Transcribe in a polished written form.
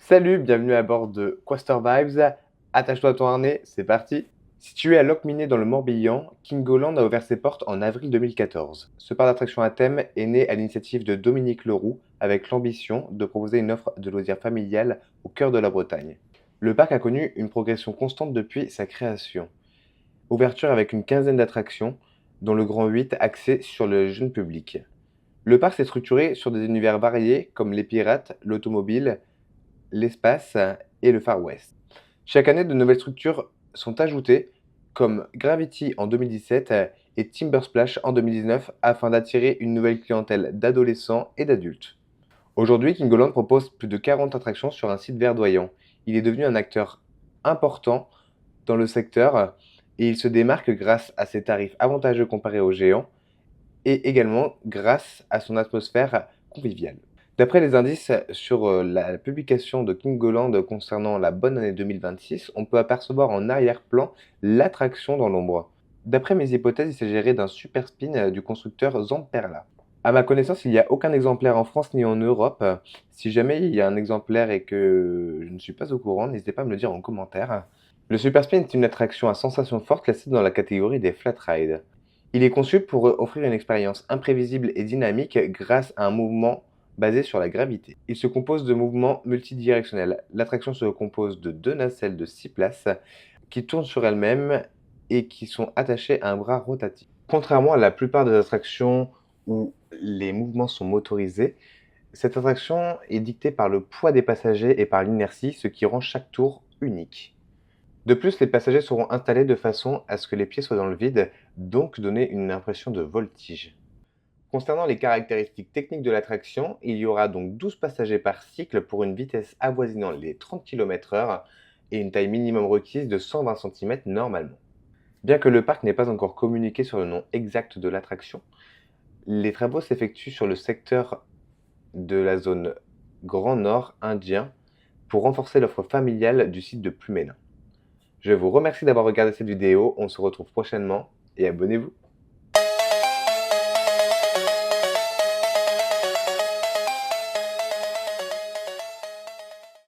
Salut, bienvenue à bord de Coaster Vibes. Attache-toi à ton harnais, c'est parti. Situé à Locminé dans le Morbihan, Kingoland a ouvert ses portes en avril 2014. Ce parc d'attractions à thème est né à l'initiative de Dominique Leroux avec l'ambition de proposer une offre de loisirs familiale au cœur de la Bretagne. Le parc a connu une progression constante depuis sa création. Ouverture avec une quinzaine d'attractions, dont le Grand 8 axé sur le jeune public. Le parc s'est structuré sur des univers variés comme les pirates, l'automobile, l'espace et le Far West. Chaque année, de nouvelles structures sont ajoutées, comme Gravity en 2017 et Timber Splash en 2019, afin d'attirer une nouvelle clientèle d'adolescents et d'adultes. Aujourd'hui, Kingoland propose plus de 40 attractions sur un site verdoyant. Il est devenu un acteur important dans le secteur et il se démarque grâce à ses tarifs avantageux comparés aux géants et également grâce à son atmosphère conviviale. D'après les indices sur la publication de Kingoland concernant la bonne année 2026, on peut apercevoir en arrière-plan l'attraction dans l'ombre. D'après mes hypothèses, il s'agirait d'un super spin du constructeur Zamperla. À ma connaissance, il n'y a aucun exemplaire en France ni en Europe. Si jamais il y a un exemplaire et que je ne suis pas au courant, n'hésitez pas à me le dire en commentaire. Le Super Spin est une attraction à sensations fortes classée dans la catégorie des flat rides. Il est conçu pour offrir une expérience imprévisible et dynamique grâce à un mouvement basé sur la gravité. Il se compose de mouvements multidirectionnels. L'attraction se compose de deux nacelles de 6 places qui tournent sur elles-mêmes et qui sont attachées à un bras rotatif. Contrairement à la plupart des attractions où les mouvements sont motorisés, cette attraction est dictée par le poids des passagers et par l'inertie, ce qui rend chaque tour unique. De plus, les passagers seront installés de façon à ce que les pieds soient dans le vide, donc donner une impression de voltige. Concernant les caractéristiques techniques de l'attraction, il y aura donc 12 passagers par cycle pour une vitesse avoisinant les 30 km/h et une taille minimum requise de 120 cm normalement. Bien que le parc n'ait pas encore communiqué sur le nom exact de l'attraction, les travaux s'effectuent sur le secteur de la zone Grand Nord indien pour renforcer l'offre familiale du site de Pluménin. Je vous remercie d'avoir regardé cette vidéo, on se retrouve prochainement et abonnez-vous.